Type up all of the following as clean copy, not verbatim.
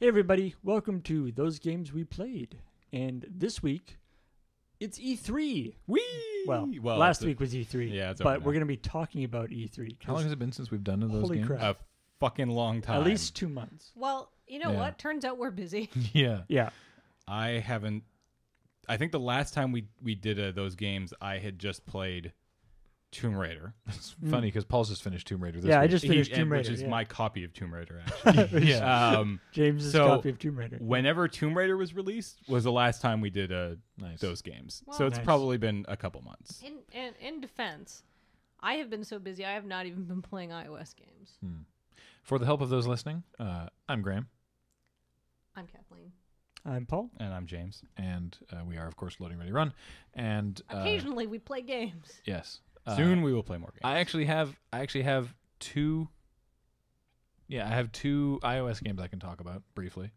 Hey everybody, welcome to Those Games We Played. And this week, it's E3. Whee! Well last week was E3. Yeah, it's but over we're now. going to be talking about E3. How long has it been since we've done those Holy games? crap. A fucking long time. At least 2 months. Well, you know Yeah. what? Turns out we're busy. Yeah. Yeah. I haven't. I think the last time we did those games, I had just played Tomb Raider. It's funny because Paul's just finished Tomb Raider this Yeah, I week. just finished Tomb which Raider. is yeah. my copy of Tomb Raider, actually. Yeah. James's so copy of Tomb Raider. Whenever Tomb Raider was released was the last time we did Nice. those games. Well, so it's Nice. probably been a couple months. In defense, I have been so busy, I have not even been playing iOS games. For the help of those listening, I'm Graham, I'm Kathleen. I'm Paul. And I'm James. and we are, of course, Loading Ready Run. And Occasionally, we play games. yes, Soon we will play more games. I actually have two. Yeah, I have 2 iOS games I can talk about briefly.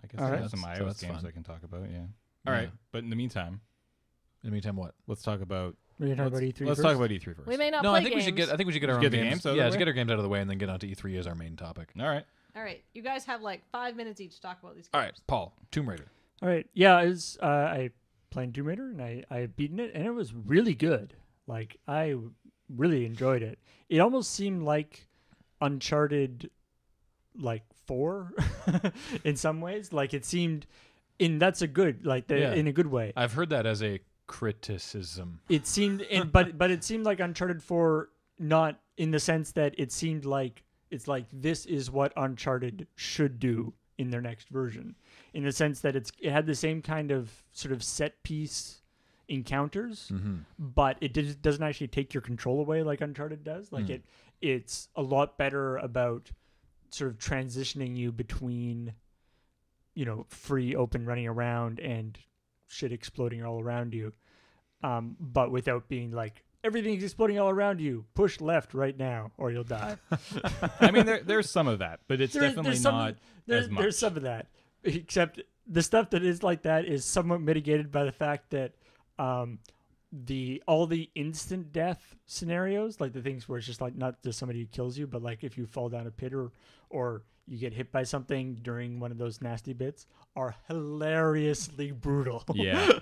I guess All I right. have some So iOS that's games fun. I can talk about, yeah. All right, but in the meantime, In the meantime, what? let's talk about We're going to talk about E3 let's first? talk about E3 first. We may not No, play I think games. we should get. I think we should get our Just own get the games out of the Yeah, way? just get our games out of the way and then get onto E3 as our main topic. All right. All right, you guys have like 5 minutes each to talk about these games. All right, Paul, Tomb Raider. All right. Yeah, I played Tomb Raider, and I beaten it, and it was really good. Like, I really enjoyed it. It almost seemed like Uncharted, like, 4 in some ways. Like, it seemed, that's a good, like, Yeah. in a good way. I've heard that as a criticism. It seemed, but it seemed like Uncharted 4, not in the sense that it seemed like, it's like, this is what Uncharted should do in their next version. In the sense that it had the same kind of sort of set piece encounters, but it doesn't actually take your control away like Uncharted does. Like it's a lot better about sort of transitioning you between, free open running around and shit exploding all around you, but without being like everything's exploding all around you. Push left right now or you'll die. I mean, there's some of that, but it's definitely there's not as much. There's some of that, except the stuff that is like that is somewhat mitigated by the fact that all the instant death scenarios, like the things where it's just like not just somebody who kills you, but like if you fall down a pit or you get hit by something during one of those nasty bits, are hilariously brutal. Yeah.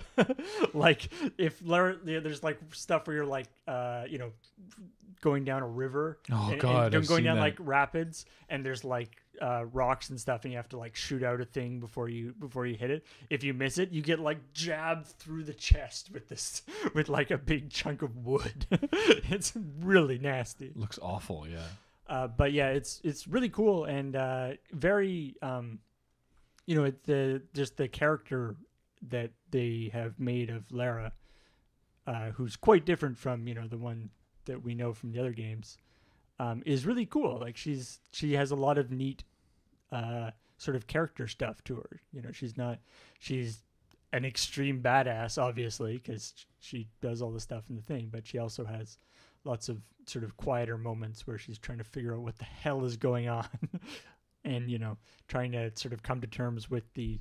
Like there's like stuff where you're like going down a river. Oh, God, I've going seen down that. like rapids, and there's like rocks and stuff, and you have to like shoot out a thing before you hit it. If you miss it, you get like jabbed through the chest with like a big chunk of wood. It's really nasty. Looks awful. Yeah. But yeah, it's really cool and very just the character that they have made of Lara, who's quite different from the one that we know from the other games, is really cool. Like she has a lot of neat sort of character stuff to her. She's an extreme badass, obviously, because she does all the stuff in the thing, but she also has lots of sort of quieter moments where she's trying to figure out what the hell is going on and, trying to sort of come to terms with the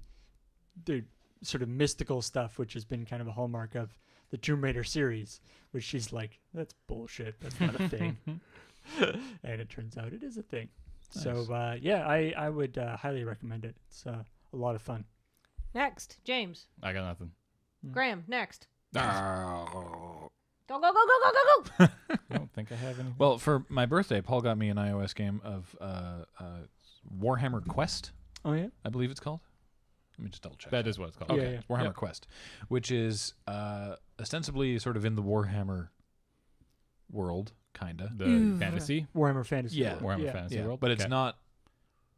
sort of mystical stuff, which has been kind of a hallmark of the Tomb Raider series, which she's like, that's bullshit. That's not a thing. And it turns out it is a thing. Nice. So, I would highly recommend it. It's a lot of fun. Next, James. I got nothing. Graham, next. Oh. Go, go, go, go, go, go, go. I don't think I have anything. Well, for my birthday, Paul got me an iOS game of Warhammer Quest, Oh, yeah? I believe it's called. Let me just double check. That is what it's called. Yeah, Okay, yeah. Warhammer Yep. Quest, which is ostensibly sort of in the Warhammer world, kinda. The fantasy. Warhammer Fantasy. Yeah. World. Warhammer Yeah. Fantasy Yeah, World. but it's Okay. not.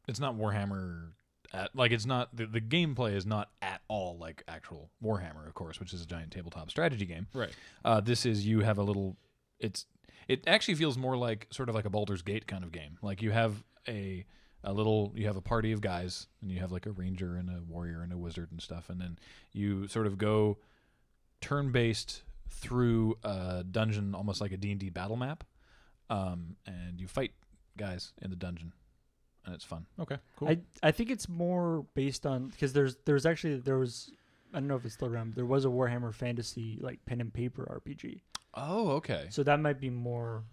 It's not Warhammer. It's not the gameplay is not at all like actual Warhammer, of course, which is a giant tabletop strategy game. Right. This is you have a little. It actually feels more like sort of like a Baldur's Gate kind of game. Like you have you have a party of guys, and you have like a ranger and a warrior and a wizard and stuff, and then you sort of go turn-based through a dungeon, almost like a D&D battle map, and you fight guys in the dungeon, and it's fun. Okay. Cool. I think it's more based on, because there was I don't know if it's still around, but there was a Warhammer Fantasy like pen and paper RPG. Oh, okay. So that might be more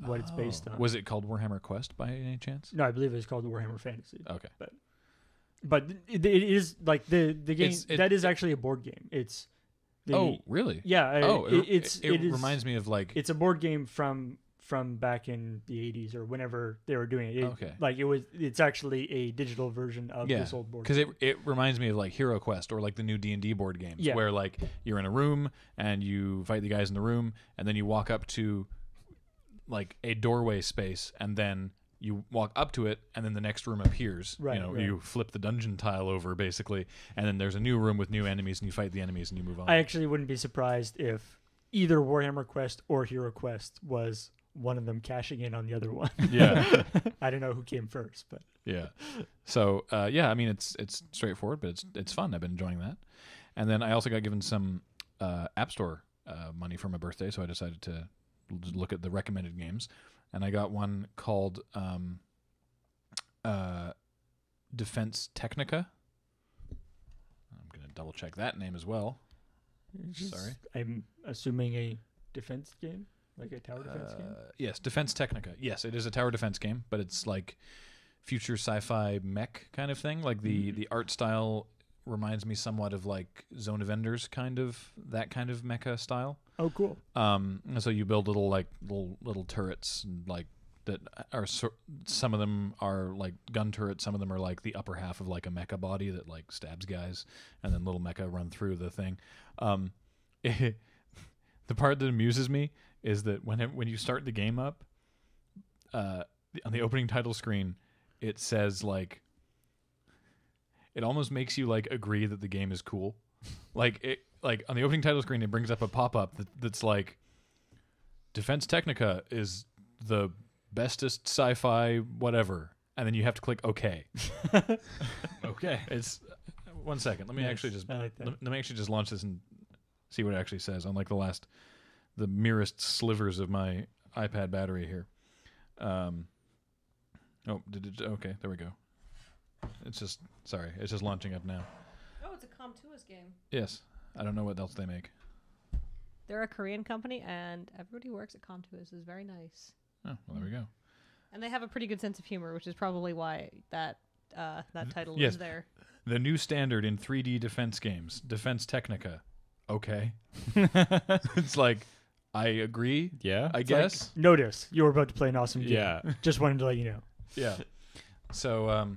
what it's based on. Was it called Warhammer Quest by any chance? No, I believe it's called Warhammer Fantasy. Okay. But it is like the game that is it- actually a board game. It's Oh, really? yeah. It reminds me of like. It's a board game from back in the 80s or whenever they were doing it. Okay. Like it's actually a digital version of this old board because game. it reminds me of like Hero Quest or like the new D&D board games Yeah. where like you're in a room and you fight the guys in the room and then you walk up to like a doorway space and then you walk up to it and then the next room appears. Right, right. You flip the dungeon tile over basically and then there's a new room with new enemies and you fight the enemies and you move on. I actually wouldn't be surprised if either Warhammer Quest or Hero Quest was one of them cashing in on the other one. Yeah. I don't know who came first, but Yeah. So yeah, I mean it's straightforward, but it's fun. I've been enjoying that. And then I also got given some App Store money for my birthday, so I decided to look at the recommended games, and I got one called Defense Technica. I'm gonna double check that name as well. Sorry. I'm assuming a defense game, like a tower defense game. Yes, Defense Technica. Yes, it is a tower defense game, but it's like future sci-fi mech kind of thing. Like the art style reminds me somewhat of like Zone of Enders kind of that kind of mecha style. Oh, cool. And so you build little turrets and like that are some of them are like gun turrets, some of them are like the upper half of like a mecha body that like stabs guys, and then little mecha run through the thing. The part that amuses me is that when you start the game up, on the opening title screen, it says like it almost makes you like agree that the game is cool. Like on the opening title screen, it brings up a pop-up that's like Defense Technica is the bestest sci-fi whatever, and then you have to click OK. Okay. It's 1 second. Let me Yes, actually just I like that. let me actually just launch this and see what it actually says. Unlike the merest slivers of my iPad battery here. Okay, there we go. It's just launching up now. Oh, it's a Com2us game. Yes, I don't know what else they make. They're a Korean company, and everybody who works at Com2us is very nice. Oh, well, there we go. And they have a pretty good sense of humor, which is probably why that title Yes. is there. The new standard in 3D defense games, Defense Technica. Okay. It's like, I agree, Yeah. I guess. Notice you were about to play an awesome game. Yeah. Just wanted to let you know. Yeah. So,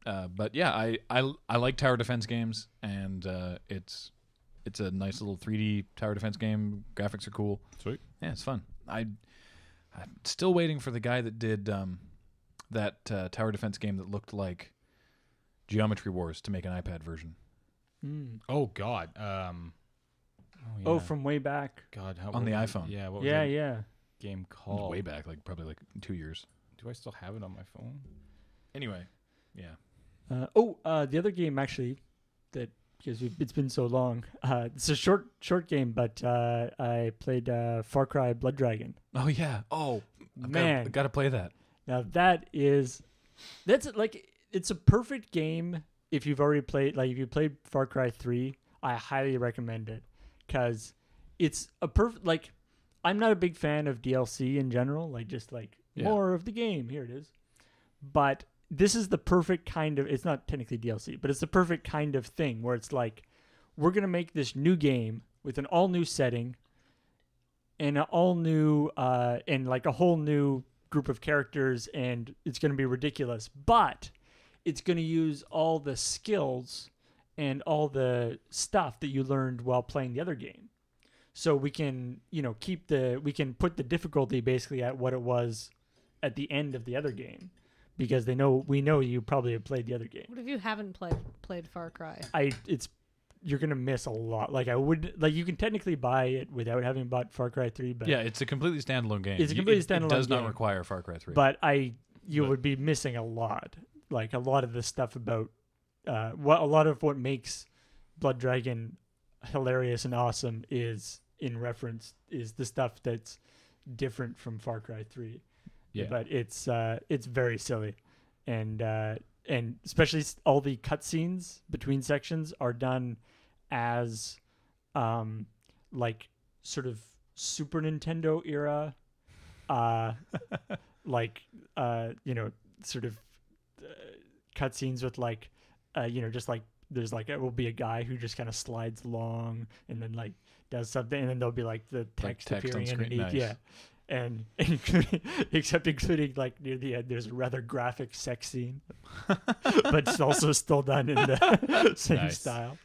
but yeah, I like tower defense games, and it's a nice little 3D tower defense game. Graphics are cool. Sweet. Yeah, it's fun. I'm still waiting for the guy that did that tower defense game that looked like Geometry Wars to make an iPad version. Mm. Oh God. Oh, from way back. God. How, On what the was it? iPhone. Yeah. What was Yeah, that yeah. game It was called? way back, like probably like 2 years. Do I still have it on my phone? Anyway, yeah. The other game actually, that because it's been so long. It's a short game, but I played Far Cry Blood Dragon. Oh yeah. Oh Man. got to play that. Now it's a perfect game if you've already played. Like if you played Far Cry 3, I highly recommend it because it's a perfect. Like I'm not a big fan of DLC in general. Like just like Yeah. more of the game. Here it is. But this is the perfect kind of. It's not technically DLC, but it's the perfect kind of thing where it's like we're gonna make this new game with an all new setting and an all new and like a whole new group of characters, and it's going to be ridiculous, but it's going to use all the skills and all the stuff that you learned while playing the other game. So we can, we can put the difficulty basically at what it was at the end of the other game, because we know you probably have played the other game. What if you haven't played Far Cry? You're gonna miss a lot. Like you can technically buy it without having bought Far Cry 3, but Yeah, it's a completely standalone game. It's a completely It standalone does not game. require Far Cry 3. but you would be missing a lot. Like a lot of the stuff about a lot of what makes Blood Dragon hilarious and awesome is the stuff that's different from Far Cry 3. Yeah. But it's very silly, and especially all the cutscenes between sections are done as like sort of Super Nintendo era sort of cutscenes with like just like there's like it will be a guy who just kind of slides along and then like does something, and then there'll be like the text text on appearing screen. underneath. Nice. Yeah. And including like near the end, there's a rather graphic sex scene, but it's also still done in the same Nice. style.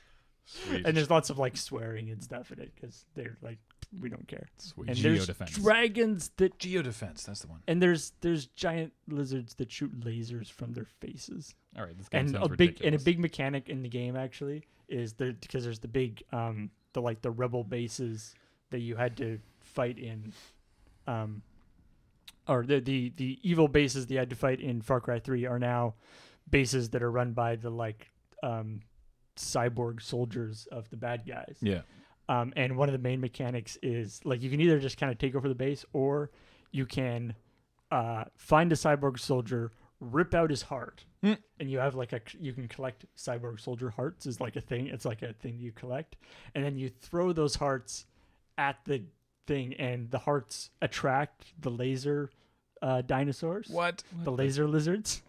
Sweet. And there's lots of like swearing and stuff in it because they're like, we don't care. Sweet. And there's Geodefense. dragons that, Geodefense, that's the one. and there's giant lizards that shoot lasers from their faces. All right, this game And sounds a ridiculous. big mechanic in the game actually is because there's the big the rebel bases that you had to fight in, or the evil bases that you had to fight in Far Cry 3 are now bases that are run by the cyborg soldiers of the bad guys. Yeah. And one of the main mechanics is like you can either just kind of take over the base, or you can find a cyborg soldier, rip out his heart, and you have you can collect cyborg soldier hearts is like a thing. It's like a thing you collect, and then you throw those hearts at the thing, and the hearts attract the laser dinosaurs. What? The laser lizards.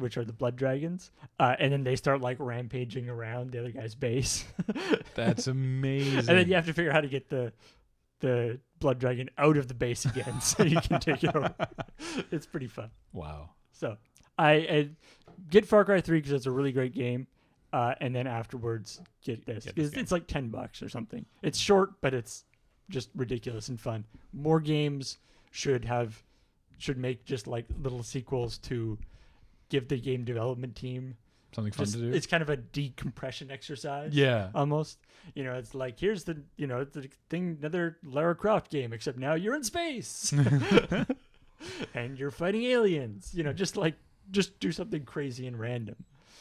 Which are the blood dragons, and then they start like rampaging around the other guy's base. That's amazing. And then you have to figure out how to get the blood dragon out of the base again so you can take it over. It's pretty fun. Wow. So I get Far Cry 3 because it's a really great game, and then afterwards get this. It's like $10 or something. It's short, but it's just ridiculous and fun. More games should make just like little sequels to give the game development team Something fun to do. It's kind of a decompression exercise. Yeah. Almost. It's like, here's the thing, another Lara Croft game, except now you're in space. And you're fighting aliens. Just do something crazy and random.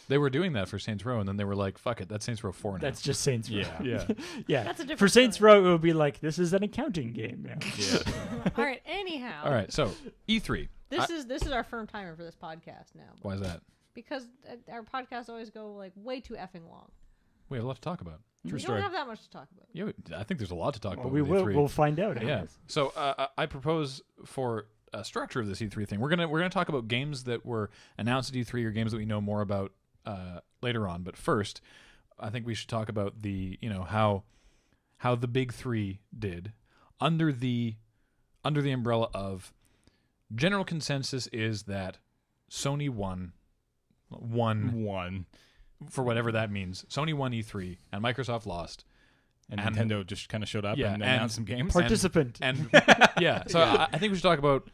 They were doing that for Saints Row, and then they were like, fuck it, that's Saints Row 4 now. That's just Saints Row. Yeah. Yeah. That's a different For Saints story. Row, it would be like, this is an accounting game now. Yeah. All right. Anyhow. All right, so E3. This is our firm timer for this podcast now. Why is that? Because our podcasts always go like way too effing long. We have a lot to talk about. True We story. don't have that much to talk about. Yeah, I think there's a lot to talk Well, about we with will. E3. We'll find out. I Yeah. guess. So I propose for a structure of this E3 thing. We're gonna talk about games that were announced at E3 or games that we know more about later on. But first, I think we should talk about the how the big three did under the umbrella of general consensus is that Sony won for whatever that means. Sony won E3 and Microsoft lost. And And- Nintendo just kind of showed up and announced some games. Participant. And yeah, so I think we should talk about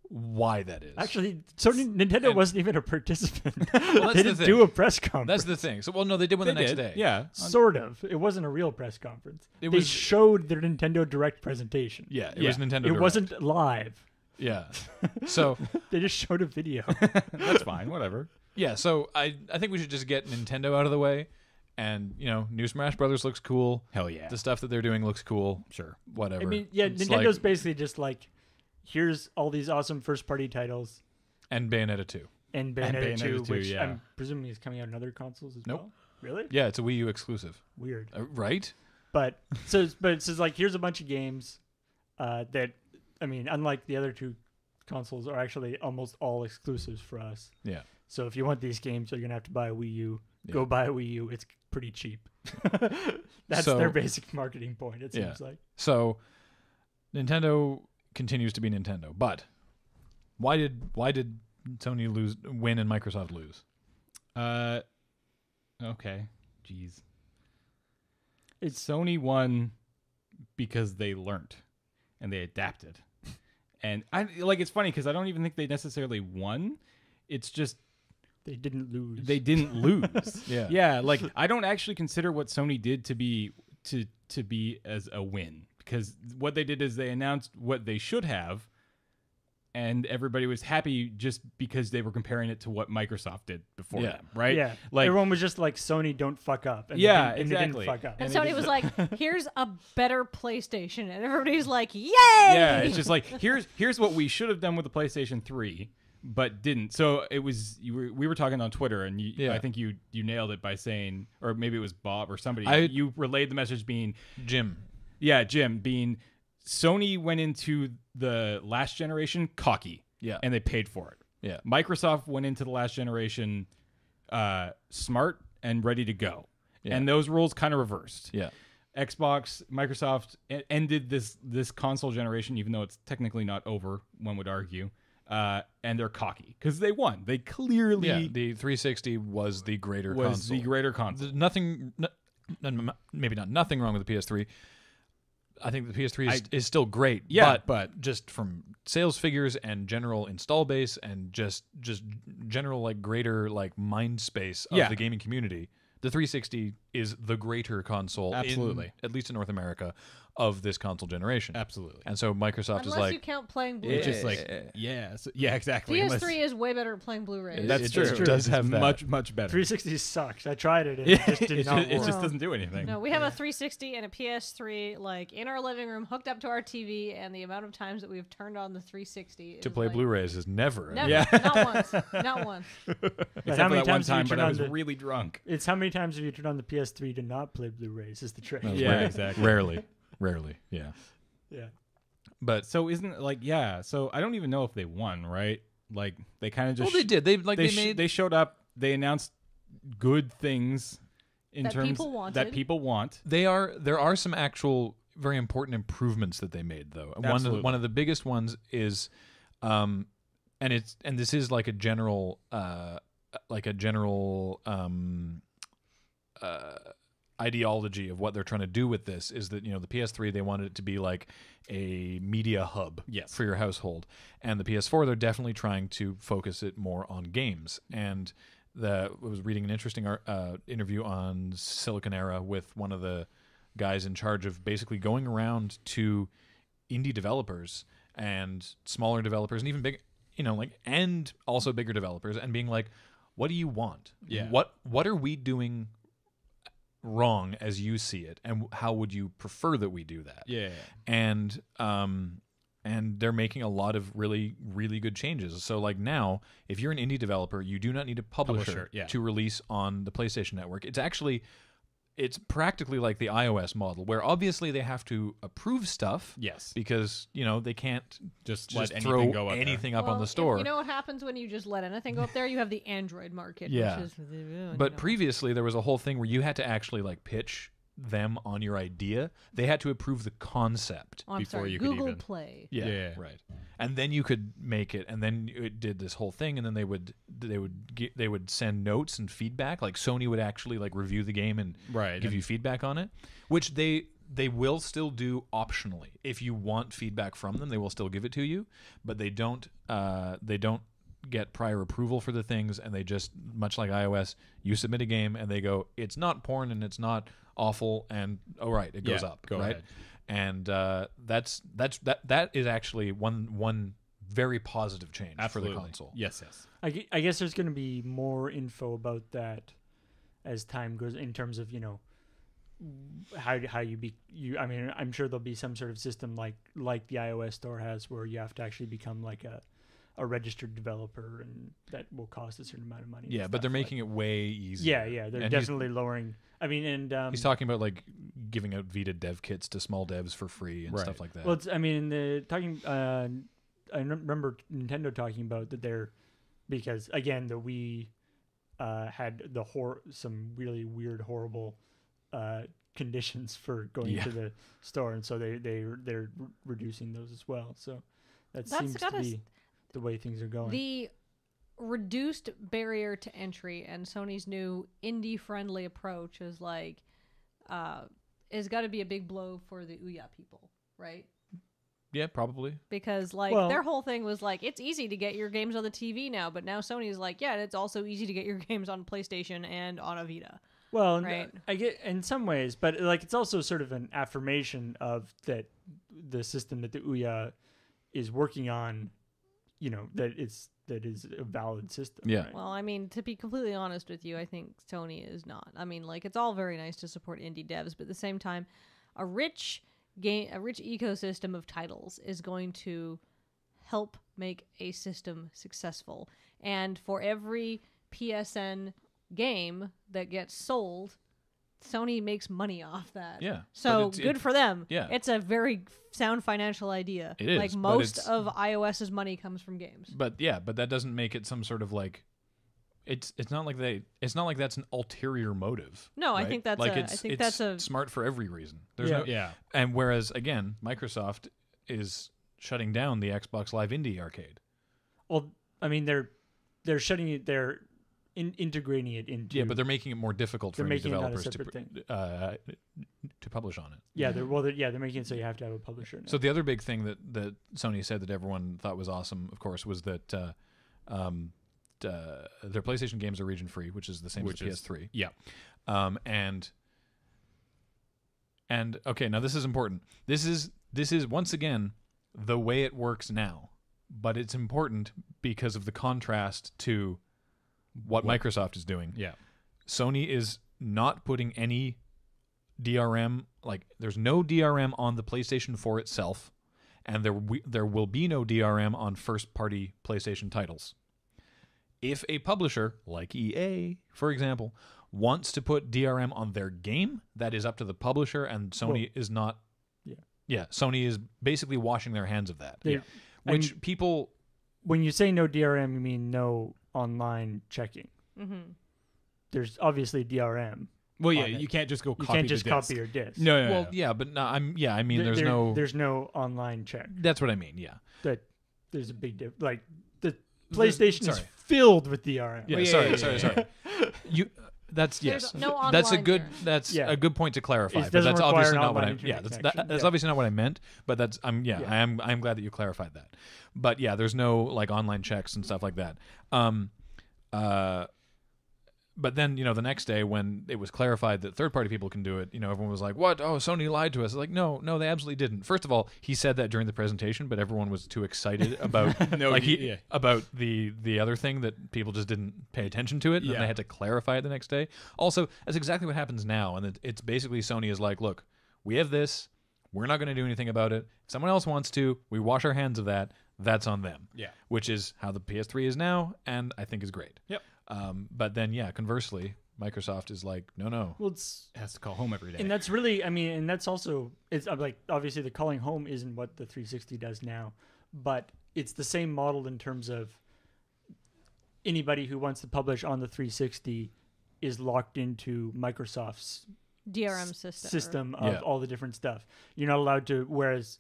why that is. Actually, Nintendo And- wasn't even a participant. that's They the didn't thing. do a press conference. That's the thing. So, well, no, they did one the They next did. day. Yeah. Sort of. It wasn't a real press conference. It They was- showed their Nintendo Direct presentation. Yeah, it Yeah. was Nintendo It Direct. wasn't live. Yeah. So, They just showed a video. That's fine. Whatever. yeah, so I think we should just get Nintendo out of the way. And, New Smash Brothers looks cool. Hell yeah. The stuff that they're doing looks cool. Sure. Whatever. I mean, yeah, It's Nintendo's like- basically just like, here's all these awesome first-party titles and Bayonetta 2. and Bayonetta 2, Bayonetta 2, which yeah. I'm presuming is coming out on other consoles as Nope. well. Really? Yeah, it's a Wii U exclusive. Weird. Right? But it's like, here's a bunch of games that, I mean, unlike the other two consoles, are actually almost all exclusives for us. Yeah. So if you want these games, you're gonna have to buy a Wii U. Yeah. Go buy a Wii U. It's pretty cheap. That's So- their basic marketing point. It Yeah. seems like. So, Nintendo continues to be Nintendo. But why did Sony win and Microsoft lose? Okay. Jeez. Sony won because they learned and they adapted. And it's funny because I don't even think they necessarily won. It's just They didn't lose. they didn't lose. Yeah. Yeah, I don't actually consider what Sony did to be as a win, because what they did is they announced what they should have, and everybody was happy just because they were comparing it to what Microsoft did before Yeah. them, right? Yeah. Like, Everyone was just like, Sony, don't fuck up. And Yeah, they exactly. didn't fuck up. And they Sony just- was like, "Here's a better PlayStation," and everybody's like, "Yay!" yeah, it's just like here's what we should have done with the PlayStation 3, but didn't. So it was we were talking on Twitter, and I think you nailed it by saying, or maybe it was Bob or somebody. You relayed the message being Jim. Yeah, Jim, being Sony went into the last generation cocky. Yeah. And they paid for it. Yeah. Microsoft went into the last generation smart and ready to go. Yeah. And those roles kind of reversed. Yeah. Microsoft ended this console generation, even though it's technically not over, one would argue. And they're cocky because they won. They clearly the 360 was the greater console. Maybe not nothing wrong with the PS3. I think the PS3 is still great. Yeah, but just from sales figures and general install base and just general like greater like mind space of the gaming community, the 360 is the greater console, absolutely, at least in North America, of this console generation. Absolutely. And so Microsoft is Unless like, you count playing Blu-rays. it's just like, exactly. PS3 is way better at playing Blu-rays. That's true. It does have that. much better. 360 sucks. I tried it and it just did not work. It just doesn't do anything. No, we have a 360 and a PS3 like in our living room hooked up to our TV, and the amount of times that we've turned on the 360 to is play like, Blu-rays is never. Never. Yeah. Not once. Not once. Except how many for that one times have you time, but turned I on was the- really drunk. It's how many times have you turned on the PS3 to not play Blu-rays is the trick. No, Yeah, rarely. exactly. Rarely. Yeah. Yeah. But So isn't it like so I don't even know if they won, right? Like they kind of just they did. they showed up, they announced good things in That terms people wanted. that people want. there are some actual very important improvements that they made though. Absolutely. One of the biggest ones is and this is like a general ideology of what they're trying to do with this is that, the PS3, they wanted it to be like a media hub for your household. And the PS4, they're definitely trying to focus it more on games. And I was reading an interesting interview on Silicon Era with one of the guys in charge of basically going around to indie developers and smaller developers and even big, and also bigger developers and being like, what do you want? Yeah. What are we doing wrong as you see it, and how would you prefer that we do that? Yeah. And they're making a lot of really, really good changes. So like now, if you're an indie developer, you do not need a publisher to release on the PlayStation Network. It's practically like the iOS model, where obviously they have to approve stuff. Yes. Because, they can't Just just let throw anything go up anything up Well, on the store. You know what happens when you just let anything go up there? You have the Android market. Yeah. Which is, But previously, there was a whole thing where you had to actually like pitch them on your idea. They had to approve the concept. I'm before sorry, you could Google even- Play. Yeah. Right. And then you could make it, and then it did this whole thing, and then they would send notes and feedback. Like Sony would actually like review the game and give you feedback on it, which they will still do optionally. If you want feedback from them, they will still give it to you, but they don't get prior approval for the things, and they just, much like iOS, you submit a game and they go, it's not porn and it's not awful, and it goes up. Go right? ahead. And that is actually one very positive change for the console. Yes. I guess there's going to be more info about that as time goes, in terms of how you. I mean, I'm sure there'll be some sort of system like the iOS store has, where you have to actually become like a registered developer, and that will cost a certain amount of money. Yeah, but they're making it way easier. Yeah, they're And definitely lowering. I mean, and he's talking about like giving out Vita dev kits to small devs for free and stuff like that. Well, I remember Nintendo talking about that because again the Wii had some really weird, horrible conditions for going to the store, and so they're reducing those as well. So that seems to be the way things are going. The reduced barrier to entry and Sony's new indie-friendly approach is like is got to be a big blow for the Ouya people, right? Yeah, probably. Because their whole thing was like, it's easy to get your games on the TV now, but now Sony's like, yeah, it's also easy to get your games on PlayStation and on a Vita. Well, right. I get in some ways, but it's also sort of an affirmation of that the system that the Ouya is working on, that is a valid system. Yeah. Right? Well, I mean, to be completely honest with you, I think Sony is not. I mean, it's all very nice to support indie devs, but at the same time, a rich ecosystem of titles is going to help make a system successful. And for every PSN game that gets sold, Sony makes money off that. Yeah. So good for them. Yeah. It's a very sound financial idea. It is, but most of iOS's money comes from games. But that doesn't make it some sort of it's not like that's an ulterior motive. No, I right? think that's like a- it's, I think it's that's a- smart for every reason. There's Yeah. no Yeah. and whereas again, Microsoft is shutting down the Xbox Live Indie Arcade. Well, I mean, they're shutting it. They're integrating it into. Yeah, but they're making it more difficult for They're indie making it not a developers separate thing. to publish on it. Yeah, they're making it so you have to have a publisher now. So the other big thing that Sony said that everyone thought was awesome, of course, was that their PlayStation games are region free, which is the same as the PS3. Yeah. And okay, now this is important. This is once again the way it works now, but it's important because of the contrast to what Microsoft is doing. Yeah. Sony is not putting any DRM, like there's no DRM on the PlayStation 4 itself, and there will be no DRM on first-party PlayStation titles. If a publisher, like EA, for example, wants to put DRM on their game, that is up to the publisher, and Sony is not. Yeah, Sony is basically washing their hands of that. They- Which and people... when you say no DRM, you mean no online checking. Mm-hmm. There's obviously DRM. Well, yeah, on it. you can't just go You copy can't just the disc. copy your disc. No. Well, yeah, but no, I mean, there's there's no online check. That's what I mean, yeah. That there's a big difference. Like the PlayStation is sorry. filled with DRM. Yeah, yeah, sorry. You... That's There's yes. no That's a online good. there. That's Yeah. a good point to clarify. It But doesn't that's require obviously an not what I. online Yeah, internet that's connection. obviously not what I meant. But that's I'm glad that you clarified that. But yeah, there's no like online checks and stuff like that. But then the next day when it was clarified that third-party people can do it, everyone was like, "What? Oh, Sony lied to us." Like, no, they absolutely didn't. First of all, he said that during the presentation, but everyone was too excited about about the other thing that people just didn't pay attention to it, and then they had to clarify it the next day. Also, that's exactly what happens now, and it's basically Sony is like, "Look, we have this. We're not going to do anything about it. If someone else wants to, we wash our hands of that. That's on them." Yeah. Which is how the PS3 is now, and I think is great. Yep. But then, conversely, Microsoft is like, no. Well, it's It has to call home every day. and that's really, I mean, and that's also, it's like obviously the calling home isn't what the 360 does now, but it's the same model in terms of anybody who wants to publish on the 360 is locked into Microsoft's DRM system. of all the different stuff. You're not allowed to, whereas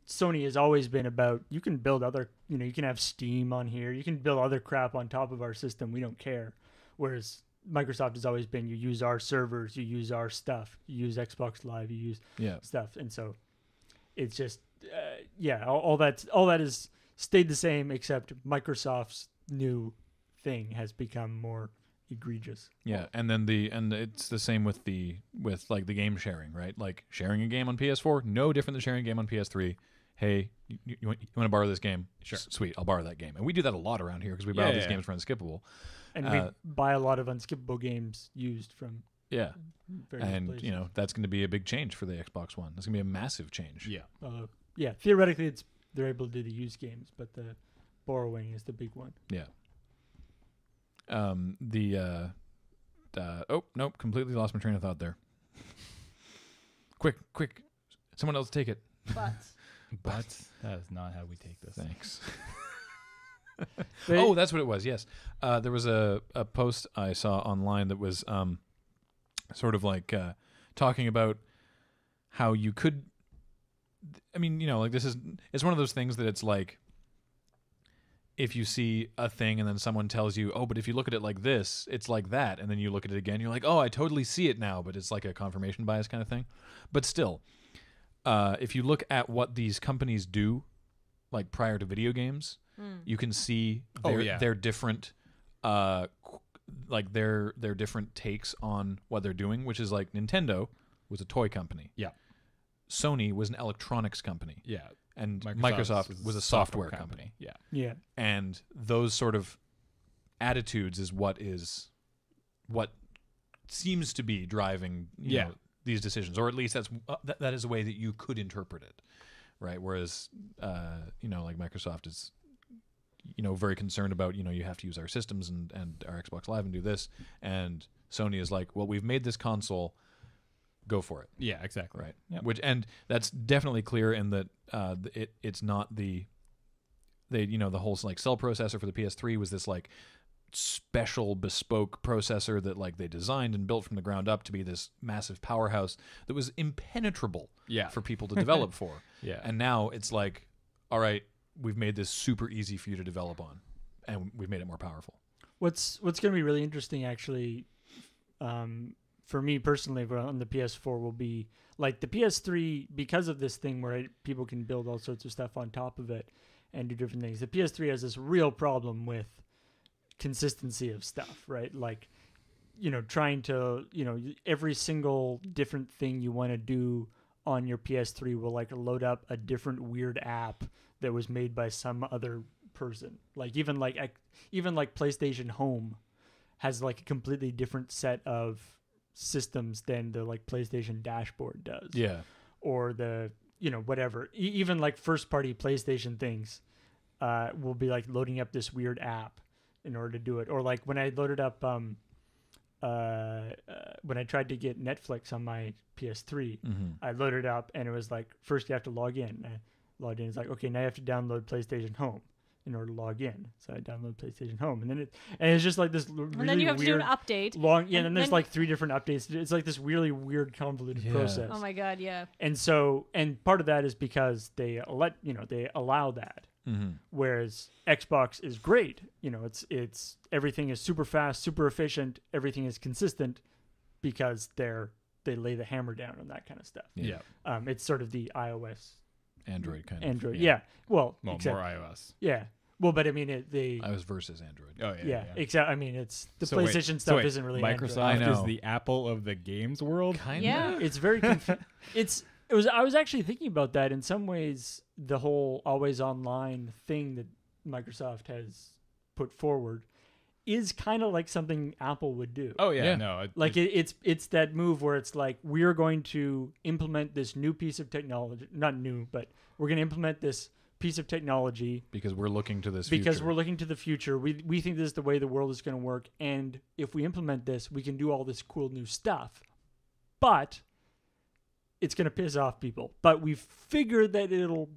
Sony has always been about, you can build other, you can have Steam on here, you can build other crap on top of our system, we don't care. Whereas Microsoft has always been, you use our servers, you use our stuff, you use Xbox Live, you use stuff. And so it's just, all that is stayed the same, except Microsoft's new thing has become more egregious. Yeah, and then it's the same with like the game sharing, right? Like sharing a game on PS4, no different than sharing a game on PS3. Hey, you want to borrow this game? Sure. Sweet, I'll borrow that game. And we do that a lot around here because we borrow these games for Unskippable. And we buy a lot of Unskippable games used from various and places. that's going to be a big change for the Xbox One. That's going to be a massive change. Yeah. Theoretically, they're able to do the used games, but the borrowing is the big one. Yeah. Oh nope, completely lost my train of thought there. Quick, someone else take it. But that is not how we take this. Thanks. Oh, that's what it was. Yes, there was a post I saw online that was sort of like talking about how you could. I mean, like it's one of those things that it's like, if you see a thing and then someone tells you, oh, but if you look at it like this, it's like that, and then you look at it again, you're like, oh, I totally see it now, but it's like a confirmation bias kind of thing. But still, if you look at what these companies do, like prior to video games, you can see their different, like their different takes on what they're doing, which is like Nintendo was a toy company. Yeah. Sony was an electronics company. Yeah. And Microsoft was a software company. Yeah. Yeah. And those sort of attitudes is what seems to be driving you know, these decisions, or at least that is a way that you could interpret it, right? Whereas like Microsoft is very concerned about you have to use our systems and our Xbox Live and do this, and Sony is like, well, we've made this console, go for it. Yeah, exactly. Right. Yep. And that's definitely clear in that it's not the whole like cell processor for the PS3 was this like special bespoke processor that like they designed and built from the ground up to be this massive powerhouse that was impenetrable for people to develop for. Yeah. And now it's like, all right, we've made this super easy for you to develop on, and we've made it more powerful. What's going to be really interesting, actually, for me personally, on the PS4 will be like the PS3, because of this thing where people can build all sorts of stuff on top of it and do different things. The PS3 has this real problem with consistency of stuff, right? Like, trying to, every single different thing you want to do on your PS3 will like load up a different weird app that was made by some other person. Like even like PlayStation Home has like a completely different set of systems than the like PlayStation dashboard does. Yeah. Or the, whatever. Even like first party PlayStation things will be like loading up this weird app in order to do it. Or like when I loaded up when I tried to get Netflix on my PS3, I loaded it up and it was like, first you have to log in. I logged in. It's like, okay, now you have to download PlayStation Home in order to log in. So I download PlayStation Home, and then it's just like this really and then you have to do weird an update. and then there's like 3 different updates. It's like this really weird convoluted process. Oh my god, yeah. And part of that is because they allow that. Whereas Xbox is great. It's everything is super fast, super efficient, everything is consistent because they lay the hammer down on that kind of stuff. Yeah. It's sort of the iOS Android kind of. Android. Yeah. Well, more iOS. Yeah. Well, but I mean, iOS versus Android. Oh yeah. Exactly. I mean, it's the PlayStation stuff isn't really Microsoft Android. is the Apple of the games world. Kind of. Yeah. It's very I was actually thinking about that in some ways. The whole always online thing that Microsoft has put forward is kind of like something Apple would do. Oh yeah, Yeah. no. It's that move where it's like, we're going to implement this new piece of technology, not new, but we're going to implement this piece of technology Because we're looking to this because future. we're looking to the future. We think this is the way the world is going to work, and if we implement this, we can do all this cool new stuff. But it's going to piss off people. But we figured that it'll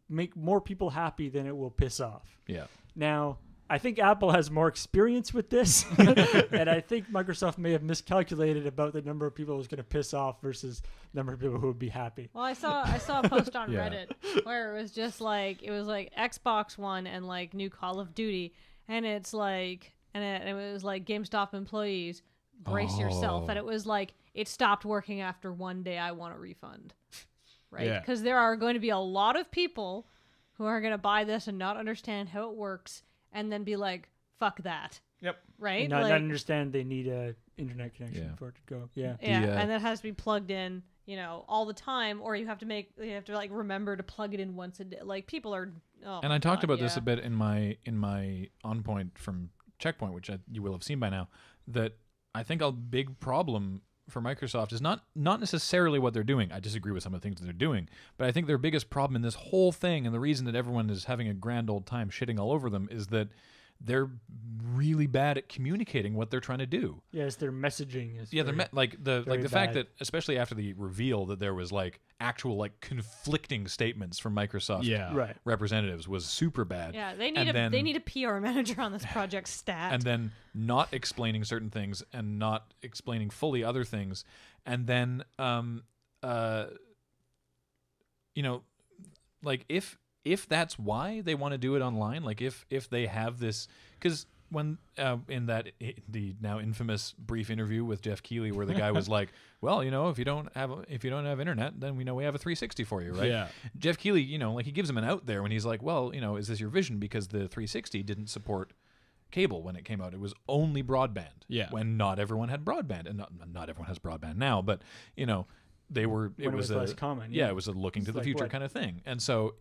make more people happy than it will piss off. Yeah. Now, I think Apple has more experience with this, and I think Microsoft may have miscalculated about the number of people it was going to piss off versus the number of people who would be happy. Well, I saw a post on Yeah. Reddit where it was just like, it was like Xbox One and like new Call of Duty, and it's like, and it was like, GameStop employees, brace yourself, and it was like, it stopped working after one day. I want a refund, right? Yeah. Because there are going to be a lot of people who are going to buy this and not understand how it works, and then be like, fuck that. Yep. Right? And not Like, understand they need a internet connection Yeah. for it to go. Yeah. yeah, The, and that has to be plugged in, all the time, or you have to like remember to plug it in once a day. Like, people are. Oh And my I talked God, about this yeah. a bit in my on point from Checkpoint, which you will have seen by now, that I think a big problem for Microsoft is not necessarily what they're doing. I disagree with some of the things that they're doing, but I think their biggest problem in this whole thing, and the reason that everyone is having a grand old time shitting all over them, is that they're really bad at communicating what they're trying to do. Yes, their messaging is. Yeah, very, the fact bad. that, especially after the reveal that there was like actual like conflicting statements from Microsoft Yeah. right. representatives was super bad. Yeah, they And then- need a PR manager on this project stat. And then not explaining certain things and not explaining fully other things, and then like if that's why they want to do it online, like if they have this, because when in the now infamous brief interview with Jeff Keighley, where the guy was like, well, if you don't have internet, then we know we have a 360 for you, right? Yeah. Jeff Keighley, like he gives him an out there when he's like, well, is this your vision? Because the 360 didn't support cable when it came out. It was only broadband. Yeah. When not everyone had broadband, and not everyone has broadband now, but they were. When it was less common. Yeah, it was a looking It's to the like future what? kind of thing. And so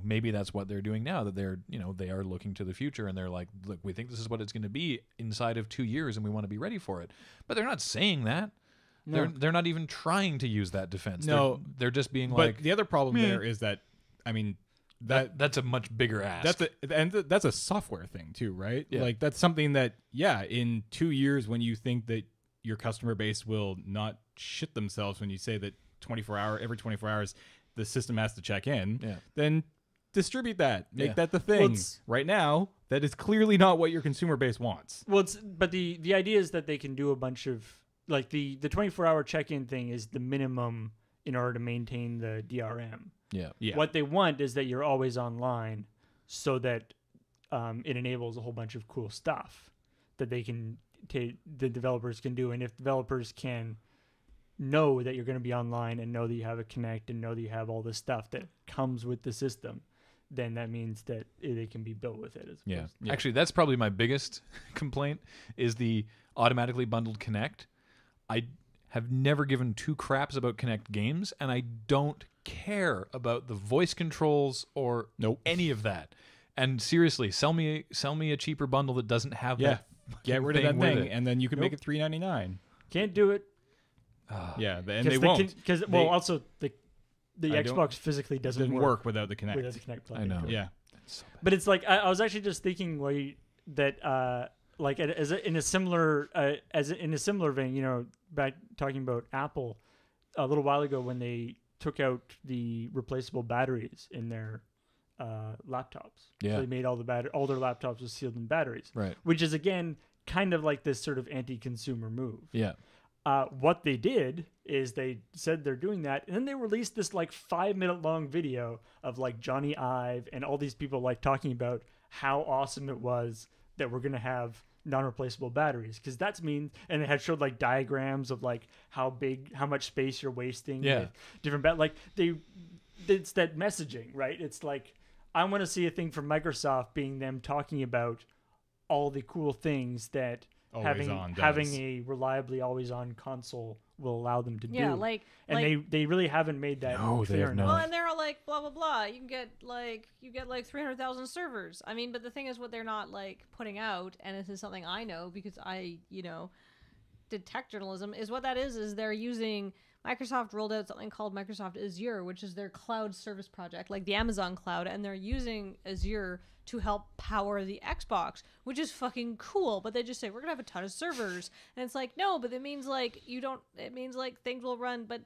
maybe that's what they're doing now, that they're they are looking to the future, and they're like, look, we think this is what it's going to be inside of 2 years, and we want to be ready for it. But they're not saying that. No. They're not even trying to use that defense. No. they're just being But like, the other problem there is that, I mean, that's a much bigger ask. that's a software thing too, right? Yeah. Like, that's something that, in 2 years, when you think that your customer base will not shit themselves when you say that every 24 hours the system has to check in, Yeah. then distribute that. Make Yeah. that the thing. Well, it's- right now, that is clearly not what your consumer base wants. Well, but the idea is that they can do a bunch of like the 24-hour check-in thing is the minimum in order to maintain the DRM. Yeah. Yeah. What they want is that you're always online, so that it enables a whole bunch of cool stuff that the developers can do. And if developers can know that you're going to be online and know that you have a Connect and know that you have all this stuff that comes with the system, then that means that they can be built with it. Yeah. Yeah. Actually, that's probably my biggest complaint is the automatically bundled Connect. I have never given two craps about Connect games, and I don't care about the voice controls or any of that. And seriously, sell me a cheaper bundle that doesn't have that. Get rid of that with thing, it. and then you can make it $3.99. Can't do it. Yeah, and they won't. Because They- also the I don't- Xbox physically doesn't work without the Kinect. without the Kinect plug. I know. Yeah. But it's like I was actually just thinking that like in a similar vein, you know, back talking about Apple a little while ago when they took out the replaceable batteries in their laptops. Yeah. So they made all their laptops with sealed-in batteries, Right. which is again kind of like this sort of anti-consumer move. Yeah. What they did is they said they're doing that, and then they released this like 5-minute long video of like Johnny Ive and all these people like talking about how awesome it was that we're gonna have non-replaceable batteries, because that's mean, and it had showed like diagrams of like how much space you're wasting. Yeah. With different like it's that messaging, right? It's like I want to see a thing from Microsoft being them talking about all the cool things that Always on having does. a reliably always on console will allow them to Yeah, do. like They really haven't made that No, they clear have enough. not. well, and they're all like blah blah blah. You get like 300,000 servers. I mean, but the thing is, what they're not like putting out, and this is something I know because I did tech journalism, is what that is they're using. Microsoft rolled out something called Microsoft Azure, which is their cloud service project, like the Amazon cloud, and they're using Azure to help power the Xbox, which is fucking cool. But they just say we're gonna have a ton of servers, and it's like no, but it means like it means like things will run but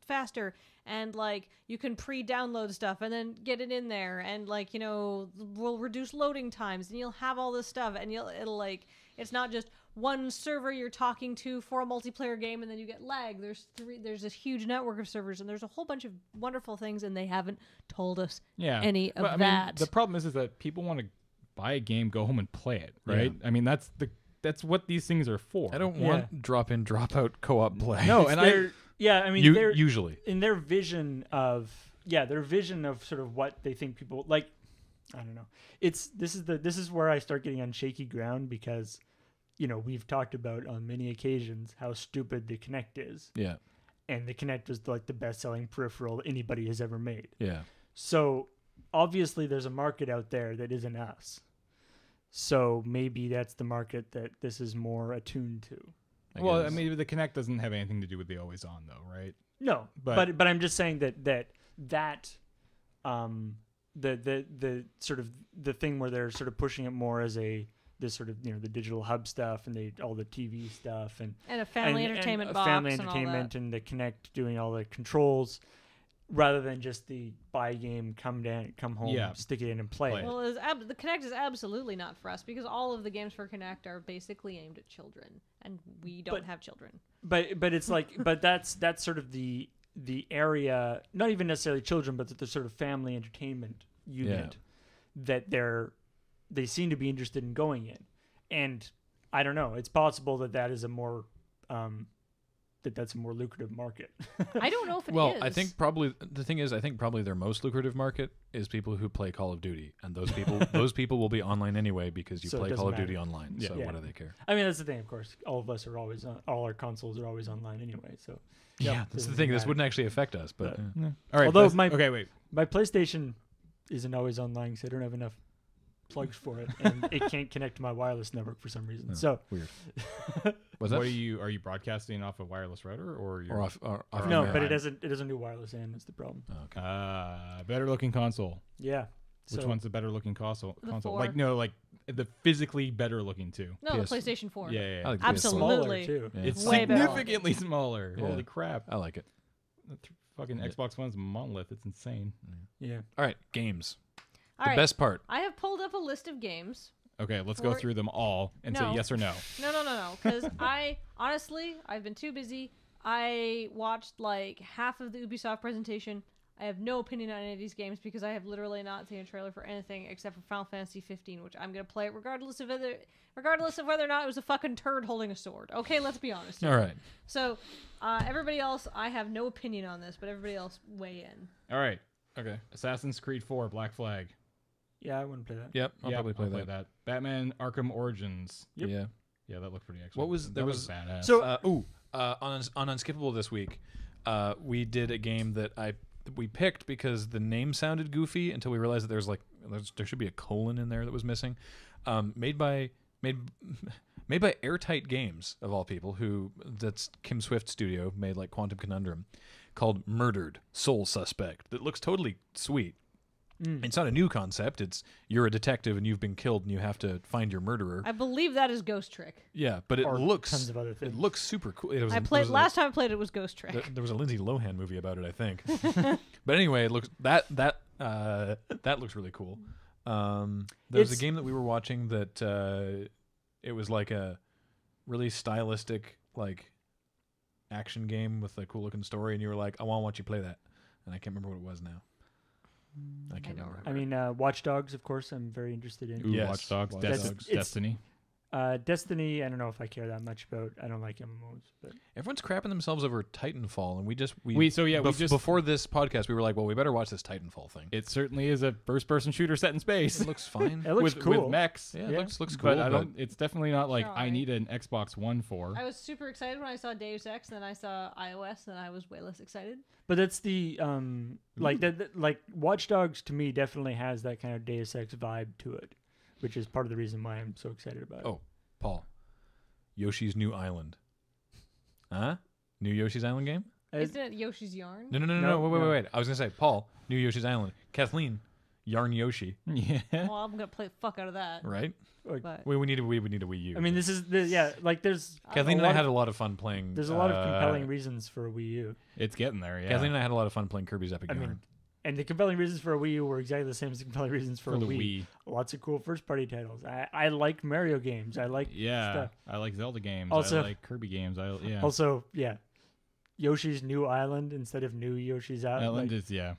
faster, and like you can pre-download stuff and then get it in there, and like we'll reduce loading times, and you'll have all this stuff, and it'll like it's not just one server you're talking to for a multiplayer game and then you get lag. There's this huge network of servers, and there's a whole bunch of wonderful things, and they haven't told us any of But, that. I mean, the problem is that people want to buy a game, go home and play it, right? Yeah. I mean, that's what these things are for. I don't want drop in, drop out co-op play. No, It's and their- yeah, I mean, they're usually in their vision of sort of what they think people like. I don't know. This is where I start getting on shaky ground, because we've talked about on many occasions how stupid the Kinect is. Yeah. And the Kinect was like the best-selling peripheral anybody has ever made. Yeah. So obviously there's a market out there that isn't us. So maybe that's the market that this is more attuned to. I mean, the Kinect doesn't have anything to do with the always on, though, right? No, but I'm just saying that the sort of the thing where they're sort of pushing it more as this sort of the digital hub stuff and all the TV stuff and a family entertainment and box family and all entertainment that. and the Kinect doing all the controls, rather than just the buy a game, come home, stick it in and play it. Well, the Kinect is absolutely not for us, because all of the games for Kinect are basically aimed at children, and we don't have children. But it's like that's sort of the area, not even necessarily children, but the sort of family entertainment unit that they seem to be interested in going in. And I don't know, it's possible that is a more that's a more lucrative market. I don't know if it is. Well, I think probably the thing is, I think probably their most lucrative market is people who play Call of Duty, and those people will be online anyway because you So it play doesn't Call of Duty matter. online. Yeah. So Yeah. what do they care? I mean, that's the thing, of course. All of us are always all our consoles are always online anyway. So Yeah, that's the doesn't thing. This matter. wouldn't actually affect us, but Yeah. All right. Although okay, wait. my PlayStation isn't always online because I don't have enough plugs for it, and it can't connect to my wireless network for some reason. Oh, So weird. What that? are you broadcasting off a wireless router or you're Or off no, your- but it doesn't do wireless in. That's the problem. Oh, okay. better looking console. Yeah. Which So- one's the better looking console? The 4. Like like the physically better looking too. No, PS the PlayStation 4. Yeah. I like the PS4. Absolutely. Smaller too. Yeah. It's Way better. significantly smaller. Yeah. Holy crap! I like it. The fucking Yeah. Xbox One's monolith. It's insane. Yeah. All right, games. All The right. best part. I have pulled up a list of games. Okay, let's go For- through them all and say No. yes or no. No. Because I've been too busy. I watched like half of the Ubisoft presentation. I have no opinion on any of these games because I have literally not seen a trailer for anything except for Final Fantasy 15, which I'm gonna play regardless of whether or not it was a fucking turd holding a sword. Okay, let's be honest. All right. So, everybody else, I have no opinion on this, but everybody else weigh in. All right. Okay. Assassin's Creed 4, Black Flag. Yeah, I wouldn't play that. Yep. I'll probably play I'll that. Batman Arkham Origins. Yep. Yeah. Yeah, that looked pretty excellent. What was- there that was- badass. So on Unskippable this week, we did a game that we picked because the name sounded goofy until we realized that there should be a colon in there that was missing. Made by Airtight Games of all people, that's Kim Swift's studio, made like Quantum Conundrum, called Murdered Soul Suspect. That looks totally sweet. It's not a new concept. It's you're a detective and you've been killed and you have to find your murderer. I believe that is Ghost Trick. Yeah, but it Or looks tons of other things. It looks super cool. Last time I played it was Ghost Trick. There was a Lindsay Lohan movie about it, I think. But anyway, it looks that looks really cool. There was a game that we were watching that it was like a really stylistic like action game with a cool looking story, and you were like, I want to watch you play that, and I can't remember what it was now. I can't remember. I mean, Watch Dogs, of course, I'm very interested in. Ooh, Yes. Watch Dogs, Watch Dogs. It's- Destiny. Destiny, I don't know if I care that much about. I don't like MMOs, but Everyone's crapping themselves over Titanfall, and we before this podcast we were like, well, we better watch this Titanfall thing. It certainly is a first-person shooter set in space. It looks fine. it looks with, cool. with mechs. Yeah, Yeah. it looks cool. But I don't. It's definitely not like I Sorry. need an Xbox One for. I was super excited when I saw Deus Ex, then I saw iOS, and I was way less excited. But that's the like like Watch Dogs to me definitely has that kind of Deus Ex vibe to it, which is part of the reason why I'm so excited about it. Oh, Paul, Yoshi's New Island. Huh? New Yoshi's Island game? Isn't it Yoshi's Yarn? No. No, Wait. no. I was gonna say, Paul, New Yoshi's Island. Kathleen, Yarn Yoshi. Yeah. Well, I'm gonna play the fuck out of that. Right? But We need a Wii U. I mean, this is like there's Kathleen a and I lot had of- a lot of fun playing. there's a lot of compelling reasons for a Wii U. It's getting there. Yeah. Kathleen and I had a lot of fun playing Kirby's Epic I Yarn. mean, and the compelling reasons for a Wii U were exactly the same as the compelling reasons for for a the Wii. Wii. Lots of cool first-party titles. I like Mario games. I like Yeah. stuff. I like Zelda games. Also- I like Kirby games. Yeah. Also, yeah, Yoshi's New Island instead of New Yoshi's Island. Island Like, is yeah.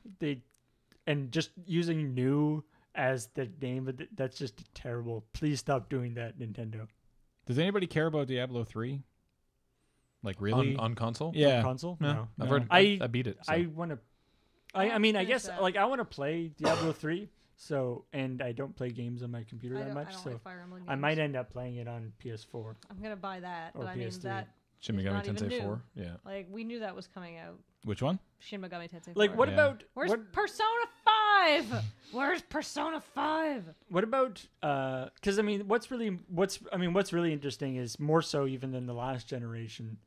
and just using "new" as the name of that's just terrible. Please stop doing that, Nintendo. Does anybody care about Diablo 3? Like really? on console? Yeah. Console? No. No. I've No. heard. I- I beat it. So. I want to. I haven't mean, I finished guess that. like I want to play Diablo 3. So, and I don't play games on my computer I that don't, much. I don't So like Fire Emblem games. I might end up playing it on PS4. I'm gonna buy that, Or but I mean PS3. that. Shin It's Megami not even Tensei new. 4. Yeah. Like we knew that was coming out. Which one? Shin Megami Tensei. Like, 4. what Yeah. about Where's what? Persona 5? Where's Persona 5? What about? Because I mean, what's really interesting is more so even than the last generation.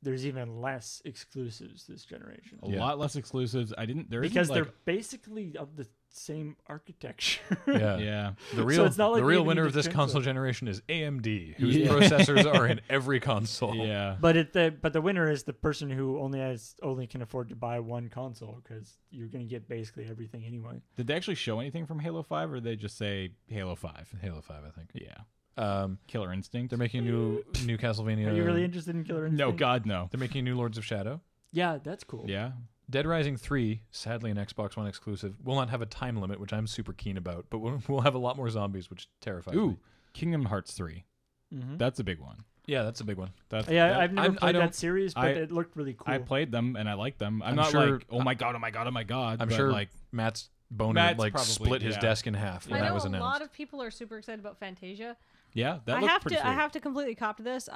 There's even less exclusives this generation A Yeah. lot less exclusives. because isn't, they're like, basically of the same architecture. Yeah. yeah. The real, it's not like the we real even winner need of to this change console that. generation is AMD, whose Yeah. processors are in every console. Yeah. But the winner is the person who only can afford to buy one console because you're going to get basically everything anyway. Did they actually show anything from Halo 5 or did they just say Halo 5? Halo 5, I think. Yeah. They're Instinct. making a new Castlevania. Are you really interested in Killer Instinct? No, God, no. They're making a new Lords of Shadow. Yeah, that's cool. Yeah. Dead Rising 3, sadly an Xbox One exclusive, will not have a time limit, which I'm super keen about, but we'll have a lot more zombies, which terrifies Ooh, me. Kingdom Hearts 3. Mm-hmm. That's a big one. Yeah, that's a big one. That's, Yeah, that- I've never I played don't- that series, but I- it looked really cool. I played them and I liked them. I'm I'm not sure- like, oh my God, oh my God, oh my God. I'm but sure like, Matt's boner Matt's like probably- split his yeah. desk in half when I that know was a announced. lot of people are super excited about Fantasia. yeah, that I looked have pretty to. sweet. I have to completely cop to this.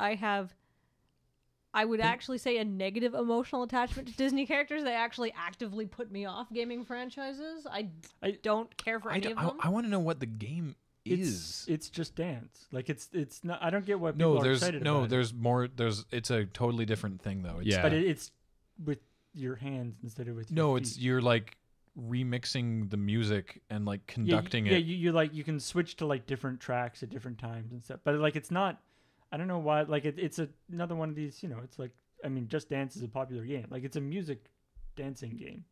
I would actually say a negative emotional attachment to Disney characters. They actually actively put me off gaming franchises. I don't care for any of them. I want to know what the game is. It's just dance. Like it's not. I don't get what people No, are there's excited no, about. there's more. It's a totally different thing though. It's, Yeah. But it's with your hands instead of with your No, feet. it's you're like remixing the music and like conducting yeah, it. you like you can switch to like different tracks at different times and stuff. But like it's not. I don't know why. Like it's another one of these. It's like I mean, Just Dance is a popular game. Like it's a music dancing game.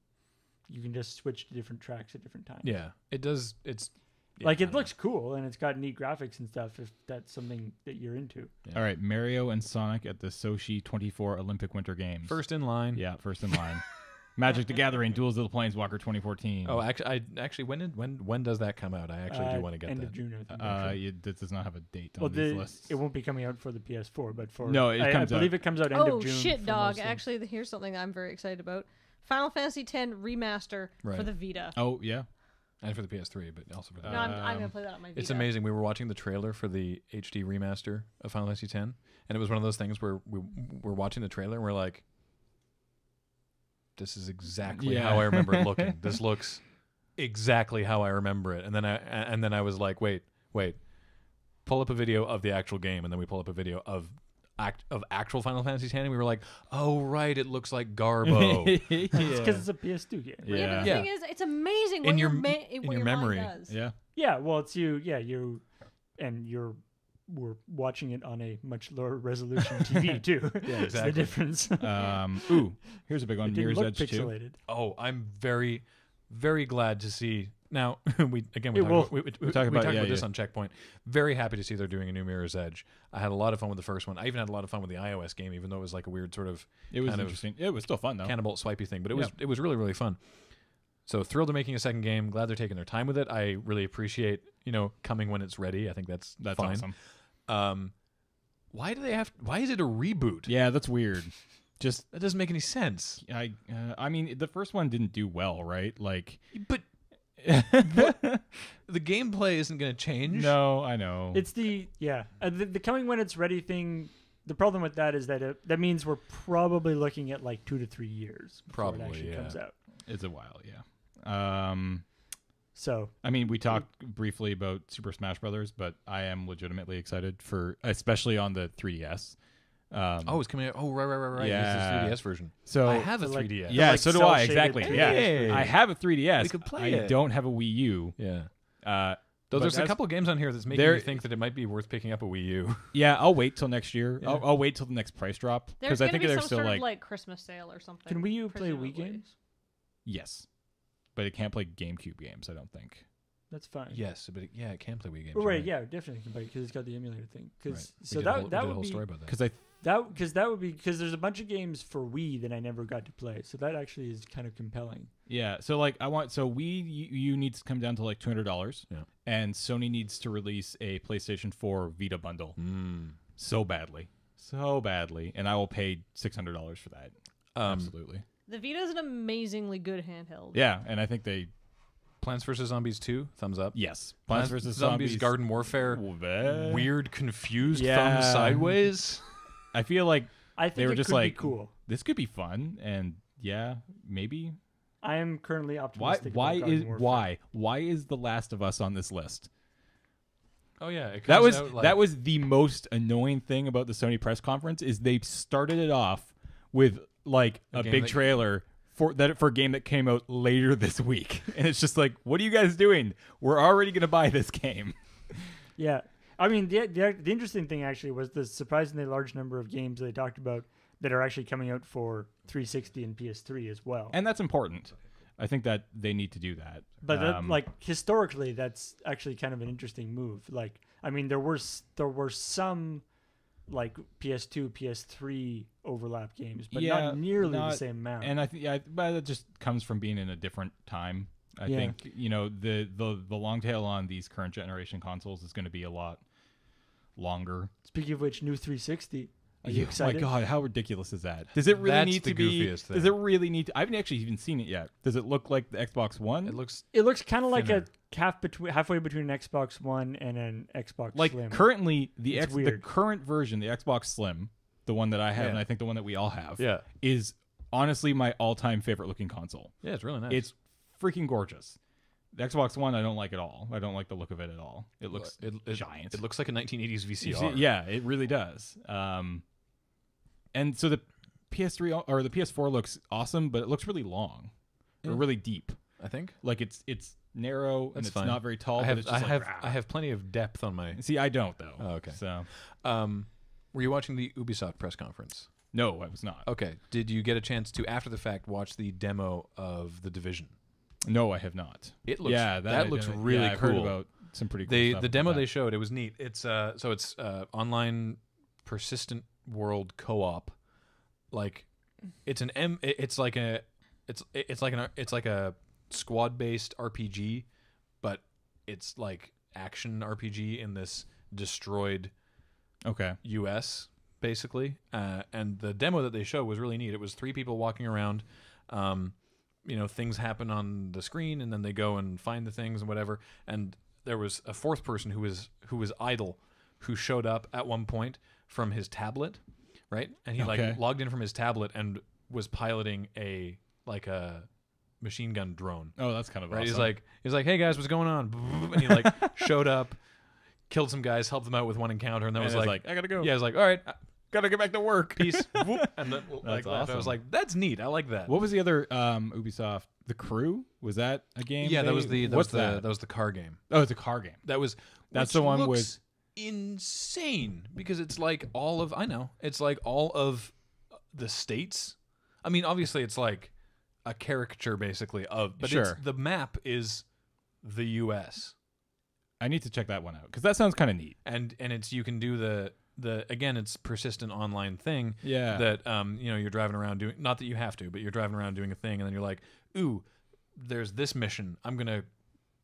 you can just switch to different tracks at different times. Yeah, it does. It's yeah, Like I it don't looks cool and it's got neat graphics and stuff. If that's something that you're into. Yeah. All right, Mario and Sonic at the Sochi 24 Olympic Winter Games. First in line. Yeah, first in line. Magic the Gathering, Duels of the Planeswalker 2014. Oh, actually, when does that come out? I actually do want to get end that. of June. I think, actually. It does not have a date Well, on these lists. it won't be coming out for the PS4, but for No, it comes I believe out. it comes out end of Oh June. shit, for dog! most things. Actually, here's something I'm very excited about: Final Fantasy X remaster for Right. the Vita. Oh, yeah. And for the PS3, but also for the. No, I'm gonna play that on my Vita. It's amazing. We were watching the trailer for the HD remaster of Final Fantasy X, and it was one of those things where we were watching the trailer and we're like, "This is exactly Yeah. how I remember it looking. This looks exactly how I remember it." And then I was like, "Wait, pull up a video of the actual game," and then we pull up a video of actual Final Fantasy X, and we were like, "Oh right, it looks like Garbo." It's because it's a PS2 game. Right? Yeah, but the Yeah. thing is, it's amazing In what your- your in what your your memory. mind does. Yeah. Yeah, well, it's you. Yeah, we're watching it on a much lower resolution TV too. Yeah, That's exactly. the difference. Ooh, here's a big It one. didn't Mirror's look Edge 2. pixelated. Oh, I'm very, very glad to see. Now we It talked will- about, we talk about- talked yeah, about this yeah. on Checkpoint. Very happy to see they're doing a new Mirror's Edge. I had a lot of fun with the first one. I even had a lot of fun with the iOS game, even though it was like a weird sort of It was kind of interesting. It was still fun, though. cannibal swipey thing, but it Yeah. was really, really fun. So thrilled they're making a second game. Glad they're taking their time with it. I really appreciate coming when it's ready. I think that's fine. awesome. Why is it a reboot? Yeah, that's weird. Just, That doesn't make any sense. I mean, the first one didn't do well, right? Like, But the gameplay isn't going to change. no, I know. It's the coming when it's ready thing. The problem with that is that that means we're probably looking at like 2 to 3 years before Probably, it actually yeah. comes out. It's a while, yeah. So I mean, we talked briefly about Super Smash Brothers, but I am legitimately excited for, especially on the 3DS. It's coming out. Oh, right. Yeah. It's the 3DS version. So I have a So, like- 3DS. yeah, like so do I. cel-shaded Exactly. 3DS Yeah, version. I have a 3DS. We could play I it. don't have a Wii U. Yeah. But Though there's a as- couple games on here that's making there- me think that it might be worth picking up a Wii U. Yeah, I'll wait till next year. Yeah. I'll wait till the next price drop There's because I gonna think be they're some still sort like, of like Christmas sale or something. can Wii U play Wii presumably. games? yes, but it can't play GameCube games. I don't think. That's fine. Yes, but it can play Wii games. Oh, right, right. yeah, definitely can play because it's got the emulator thing. Right. Because We so did a whole- we that did a would whole be story about that. Because I that would be because there's a bunch of games for Wii that I never got to play. So that actually is kind of compelling. yeah. So like Wii U needs to come down to like $200. Yeah. And Sony needs to release a PlayStation 4 Vita bundle so badly, and I will pay $600 for that. Absolutely. The Vita is an amazingly good handheld. Yeah, and I think they Plants vs Zombies 2, thumbs up. yes. Plants vs Zombies Garden Warfare, Weird. weird, confused Yeah. thumb sideways. I feel like I think they were it just could like be cool. This could be fun, and yeah, maybe. I am currently Why? optimistic. Why about is Garden Warfare. why is The Last of Us on this list? Oh yeah, it That comes was out like, that was the most annoying thing about the Sony press conference is they started it off with like a game big that- trailer for a game that came out later this week, and it's just like, what are you guys doing? We're already gonna buy this game. Yeah, I mean the interesting thing actually was the surprisingly large number of games they talked about that are actually coming out for 360 and PS3 as well. And that's important. I think that they need to do that. But that, like historically, that's actually kind of an interesting move. Like, I mean, there were some like PS2, PS3 overlap games, but Yeah, not nearly the not- same amount. And I think but it just comes from being in a different time. I Yeah. think the long tail on these current generation consoles is going to be a lot longer. Speaking of which, new 360. Are you Oh my excited? god, how ridious is that? Does it really That's need the to be? goofiest Does thing. it really need to? I haven't actually even seen it yet. Does it look like the Xbox One? It looks It looks kind of like Thinner. a halfway between an Xbox One and an Xbox like Slim. currently the It's the weird. current version, the Xbox Slim, the one that I have, Yeah. and I think the one that we all have, yeah. is honestly my all-time favorite looking console. Yeah, it's really nice. It's freaking gorgeous. The Xbox One, I don't like at all. I don't like the look of it at all. It looks giant. It looks like a 1980s You see- VCR. yeah, it really does. And so the PS3 or the PS4 looks awesome, but it looks really long or Yeah. really deep. I think. Like it's narrow and That's it's fine. not very tall. I but have it's just I have plenty of depth on my. See, I don't though. Oh, okay. So Were you watching the Ubisoft press conference? no, I was not. Okay. Did you get a chance to, after the fact, watch the demo of The Division? No, I have not. It looks that looks yeah, really I've cool. heard about some pretty cool stuff. The demo about they that. showed, it was neat. It's it's online persistent world co-op. Like it's like a squad based RPG, but it's like action RPG in this destroyed Okay. US basically. And the demo that they showed was really neat. It was 3 people walking around. Things happen on the screen, and then they go and find the things and whatever. And there was a 4th person who was idle, who showed up at one point from his tablet, right? And he Okay. like logged in from his tablet and was piloting a machine gun drone. Oh, that's kind of Right? awesome. He's like, hey guys, what's going on? And he like showed up, killed some guys, helped them out with one encounter, and then was it's like, I gotta go. yeah, I was like, all right, Gotta get back to work. peace. Whoop. And then like That's I was awesome. like, that's neat. I like that. What was the other Ubisoft? The Crew? Was that a game? Yeah, that they- was the What's that? that was the car game. Oh, it's a car game. That was That's which the one looks with- insane because it's like all of it's like all of the states. I mean, obviously it's like a caricature basically of, but Sure. the map is the U.S. I need to check that one out because that sounds kind of neat. and it's you can do the again it's persistent online thing. Yeah. That you're driving around doing, not that you have to, but you're driving around doing a thing, and then you're like, ooh, there's this mission. I'm gonna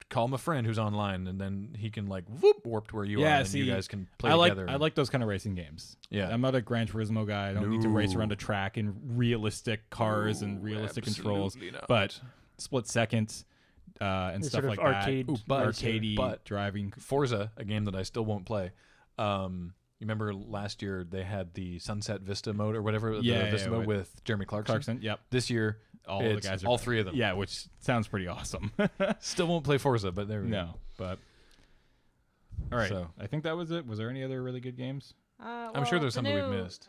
call my friend who's online, and then he can like whoop warp to where you are, and then you guys can play together. I like those kind of racing games. Yeah. I'm not a Gran Turismo guy. I don't need to race No. around a track in realistic cars and realistic controls. Absolutely not. But split seconds and It's stuff sort of like arcade- that. Ooh, but- Arcadey but- driving. Forza, a game that I still won't play. You remember last year they had the Sunset Vista mode or whatever, Yeah, the Vista yeah, mode with Jeremy Clarkson. Clarkson. Yep. This year, All it's the guys are all 3 of them. Yeah, which sounds pretty awesome. Still won't play Forza, but there we go. No, but all right. So- I think that was it. Was there any other really good games? I'm sure there's the something we've new, missed.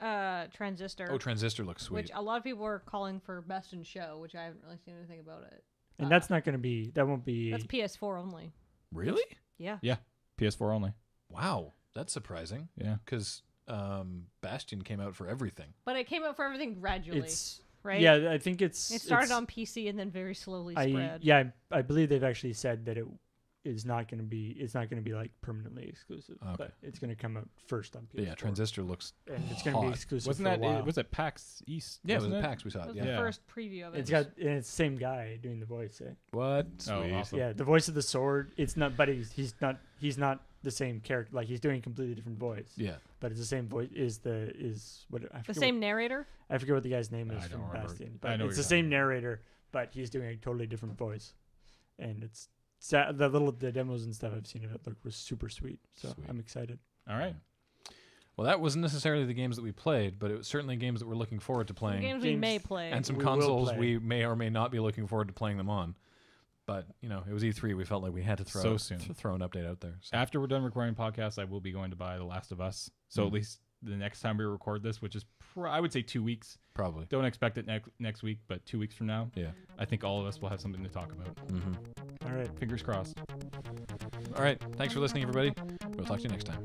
Transistor. Oh, Transistor looks sweet. Which a lot of people are calling for best in show, which I haven't really seen anything about it. And that's not going to be. That won't be. That's PS4 only. Really? Yeah. PS4 only. Wow, that's surprising. Yeah. Because Bastion came out for everything. But it came out for everything gradually, It's right? Yeah, I think it's. It started it's- on PC and then very slowly spread. I believe they've actually said that it is not going to be. It's not going to be like permanently exclusive, Okay. but it's going to come out first on PS4. But yeah, Transistor looks. and it's going to be hot. exclusive. Wasn't for that a while. was it PAX East? Yeah, it was wasn't at PAX. We saw That it. was Yeah. the Yeah. first preview of it. It's got and it's the same guy doing the voice. Eh? What? Oh, Sweet. awesome. Yeah, the voice of the sword. It's not, but he's not the same character. Like he's doing a completely different voice. Yeah. But it's the same voice. Is what I The forget same narrator? I forget what the guy's name is I from don't remember. Bastion. I But know it's what the you're same narrator, but he's doing a totally different voice, and it's the demos and stuff I've seen of it was super sweet. So Sweet. I'm excited. All right. Well, that wasn't necessarily the games that we played, but it was certainly games that we're looking forward to playing. Games we may play. And some We will consoles play. we may or may not be looking forward to playing them on. But, it was E3. We felt like we had to So soon. throw an update out there. So. After we're done recording podcasts, I will be going to buy The Last of Us. So at least the next time we record this, which is I would say 2 weeks. Probably. Don't expect it next week, but 2 weeks from now, Yeah. I think all of us will have something to talk about. Mm-hmm. All right. Fingers crossed. All right. Thanks for listening, everybody. We'll talk to you next time.